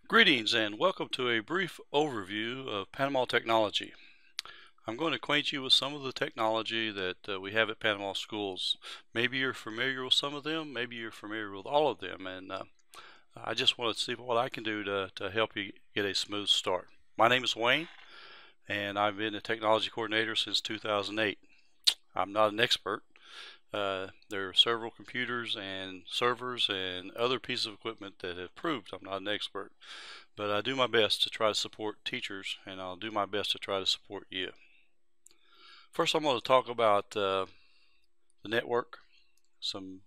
Greetings and welcome to a brief overview of Panama technology. I'm going to acquaint you with some of the technology that we have at Panama schools. Maybe you're familiar with some of them, maybe you're familiar with all of them, and I just want to see what I can do to help you get a smooth start. My name is Wayne, and I've been a technology coordinator since 2008. I'm not an expert. There are several computers and servers and other pieces of equipment that have proved I'm not an expert. But I do my best to try to support teachers, and I'll do my best to try to support you. First, I'm going to talk about the network, some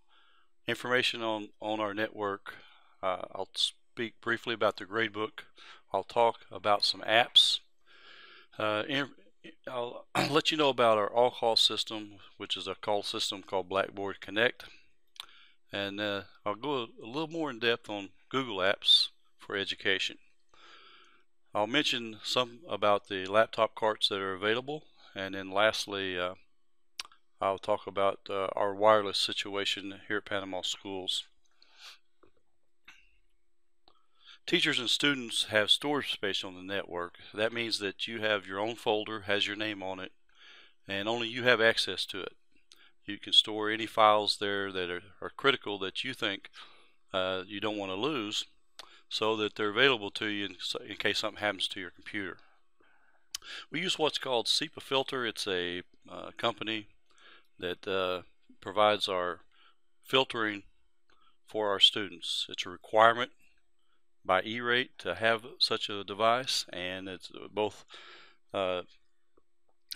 information on our network. I'll speak briefly about the gradebook. I'll talk about some apps. I'll let you know about our all-call system, which is a call system called Blackboard Connect. And I'll go a little more in depth on Google Apps for education. I'll mention some about the laptop carts that are available, and then lastly I'll talk about our wireless situation here at Panama schools. Teachers and students have storage space on the network. That means that you have your own folder, has your name on it, and only you have access to it. You can store any files there that are critical that you think you don't want to lose, so that they're available to you in case something happens to your computer. We use what's called SEPA Filter. It's a company that provides our filtering for our students. It's a requirement by E-rate to have such a device, and it's both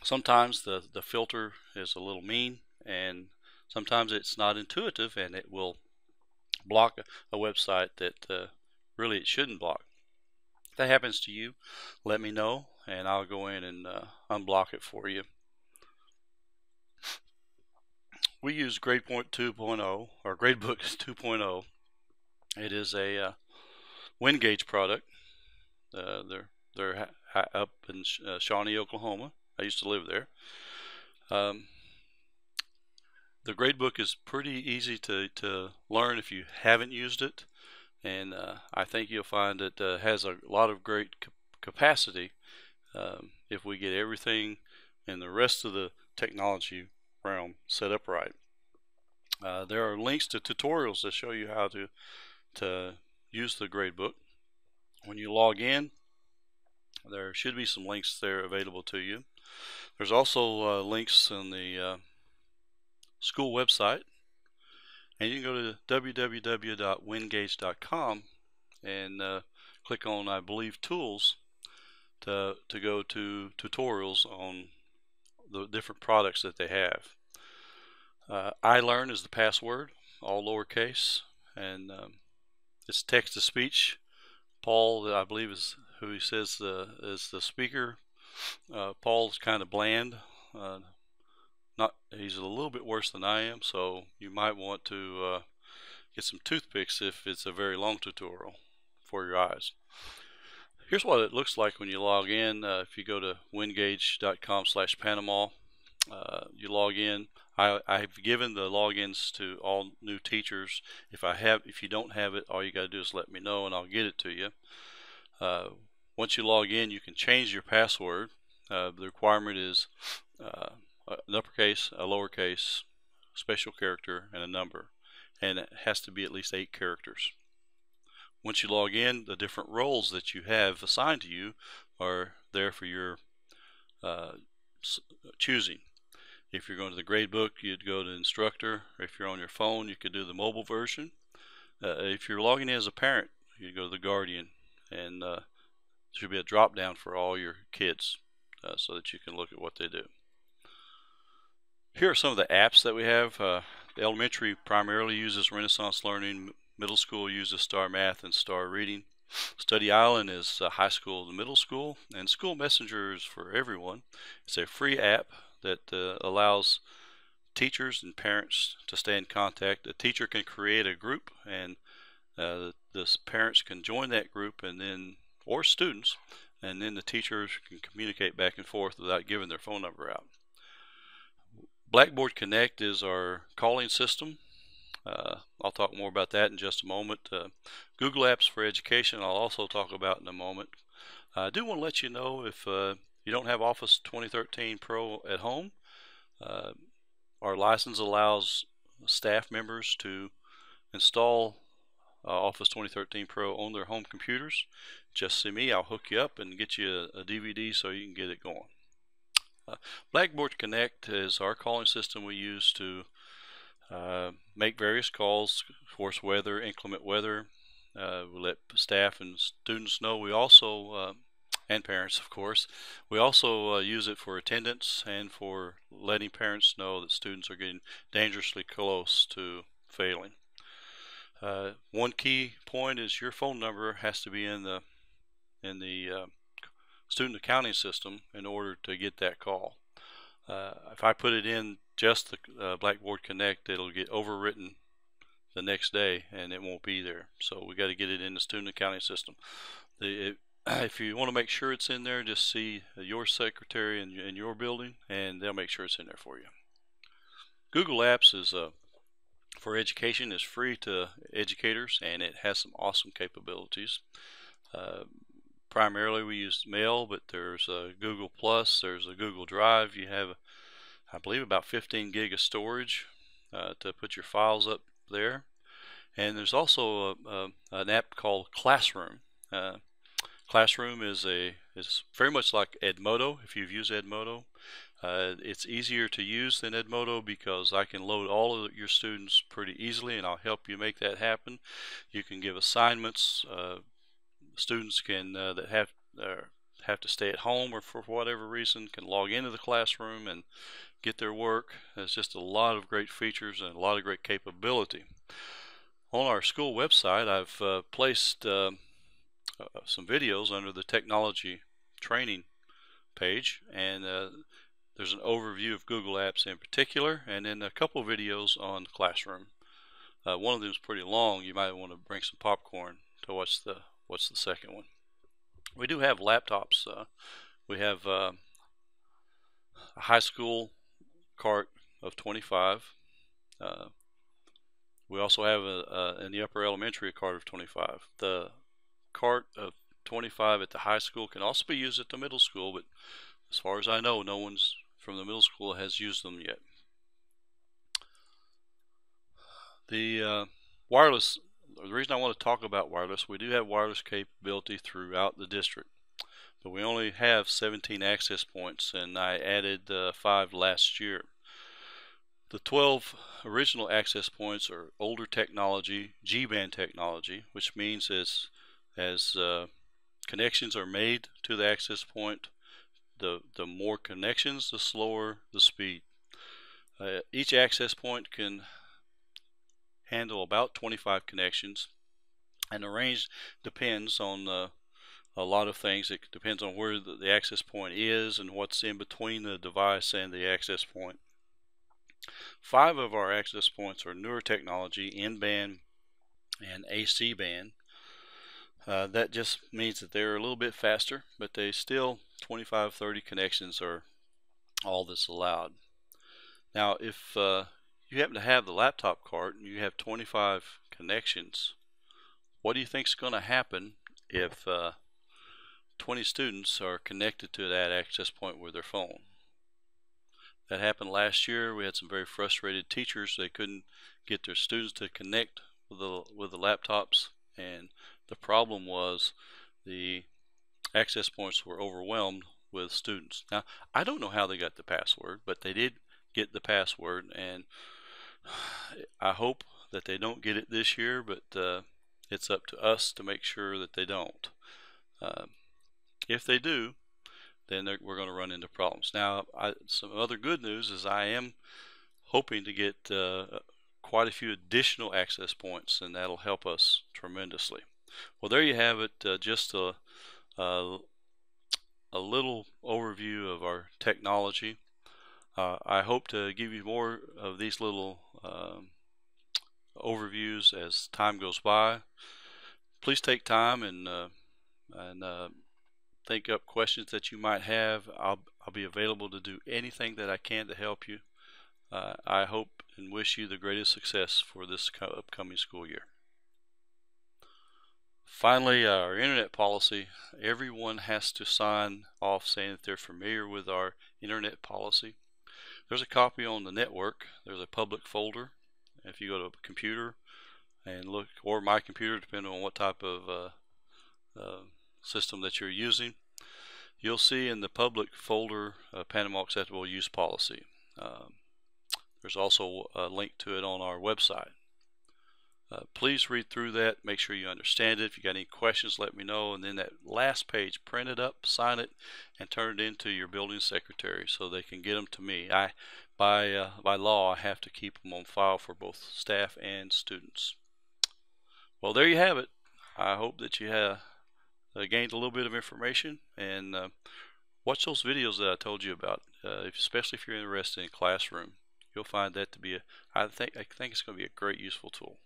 sometimes the filter is a little mean, and sometimes it's not intuitive, and it will block a website that really it shouldn't block. If that happens to you, let me know, and I'll go in and unblock it for you. We use GradePoint 2.0, or Gradebook 2.0. It is a WinGauge product. They're up in Shawnee, Oklahoma. I used to live there. The Gradebook is pretty easy to learn if you haven't used it, and I think you'll find it has a lot of great capacity if we get everything and the rest of the technology realm set up right. There are links to tutorials that show you how to use the gradebook. When you log in, there should be some links there available to you. There's also links on the school website, and you can go to www.wingauge.com and click on, I believe, tools to go to tutorials on the different products that they have. iLearn is the password, all lowercase, and it's text to speech. Paul, I believe, is who he says is the speaker. Paul's kind of bland. He's a little bit worse than I am, so you might want to get some toothpicks if it's a very long tutorial for your eyes. Here's what it looks like when you log in. If you go to wingauge.com/Panama, you log in. I've given the logins to all new teachers. If you don't have it, all you got to do is let me know and I'll get it to you. Once you log in, you can change your password. The requirement is an uppercase, a lowercase, special character, and a number, and it has to be at least 8 characters. Once you log in, the different roles that you have assigned to you are there for your choosing. If you're going to the gradebook, you'd go to instructor. If you're on your phone, you could do the mobile version. If you're logging in as a parent, you go to the guardian, and there should be a drop down for all your kids so that you can look at what they do. Here are some of the apps that we have. Elementary primarily uses Renaissance Learning. Middle school uses Star Math and Star Reading. Study Island is high school and middle school, and School Messenger is for everyone. It's a free app that allows teachers and parents to stay in contact. A teacher can create a group, and the parents can join that group, and then, or students, and then the teachers can communicate back and forth without giving their phone number out. Blackboard Connect is our calling system. I'll talk more about that in just a moment. Google Apps for Education I'll also talk about in a moment. I do want to let you know if you don't have Office 2013 Pro at home, uh, our license allows staff members to install Office 2013 Pro on their home computers. Just see me, I'll hook you up and get you a DVD so you can get it going. Blackboard Connect is our calling system we use to make various calls, of course, weather, inclement weather. We let staff and students know. We also, and parents, of course, we also use it for attendance and for letting parents know that students are getting dangerously close to failing. One key point is your phone number has to be in the student accounting system in order to get that call. If I put it in just the Blackboard Connect, it'll get overwritten the next day and it won't be there. So we got to get it in the student accounting system. If you want to make sure it's in there, just see your secretary in your building and they'll make sure it's in there for you. Google Apps is for education is free to educators and it has some awesome capabilities. Primarily we use mail, but there's Google Plus, there's a Google Drive. You have, I believe, about 15 gig of storage to put your files up there. And there's also an app called Classroom. Classroom is very much like Edmodo, if you've used Edmodo. It's easier to use than Edmodo because I can load all of your students pretty easily and I'll help you make that happen. You can give assignments. Students can that have to stay at home or for whatever reason can log into the classroom and get their work. There's just a lot of great features and a lot of great capability. On our school website, I've placed some videos under the technology training page, and there's an overview of Google Apps in particular, and then a couple of videos on Classroom. One of them is pretty long. You might want to bring some popcorn to watch the second one. We do have laptops. We have a high school cart of 25. We also have in the upper elementary a cart of 25. The cart of 25 at the high school can also be used at the middle school, but as far as I know, no one's from the middle school has used them yet. The wireless, the reason I want to talk about wireless, we do have wireless capability throughout the district, but we only have 17 access points, and I added 5 last year. The 12 original access points are older technology, G-band technology, which means as connections are made to the access point, the more connections, the slower the speed. Each access point can handle about 25 connections, and the range depends on a lot of things. It depends on where the access point is and what's in between the device and the access point. 5 of our access points are newer technology, N-band and AC band. That just means that they're a little bit faster, but they still 25-30 connections are all that's allowed. Now if you happen to have the laptop cart and you have 25 connections, what do you think is going to happen if 20 students are connected to that access point with their phone? That happened last year. We had some very frustrated teachers. They couldn't get their students to connect with the laptops, and the problem was the access points were overwhelmed with students. Now, I don't know how they got the password, but they did get the password, and I hope that they don't get it this year, but it's up to us to make sure that they don't. If they do, then we're going to run into problems. Now, some other good news is I am hoping to get quite a few additional access points, and that'll help us tremendously. Well, there you have it, just a little overview of our technology. I hope to give you more of these little overviews as time goes by. Please take time and think up questions that you might have. I'll be available to do anything that I can to help you. I hope and wish you the greatest success for this upcoming school year. Finally, our internet policy. Everyone has to sign off saying that they're familiar with our internet policy. There's a copy on the network. There's a public folder. If you go to a computer and look, or my computer, depending on what type of system that you're using, you'll see in the public folder Panama Acceptable Use Policy. There's also a link to it on our website. Please read through that, make sure you understand it. If you got any questions, let me know. And then that last page, print it up, sign it, and turn it into your building secretary so they can get them to me. By law, I have to keep them on file for both staff and students. Well, there you have it. I hope that you have gained a little bit of information, and watch those videos that I told you about, especially if you're interested in classroom. You'll find that to be I think it's going to be a great useful tool.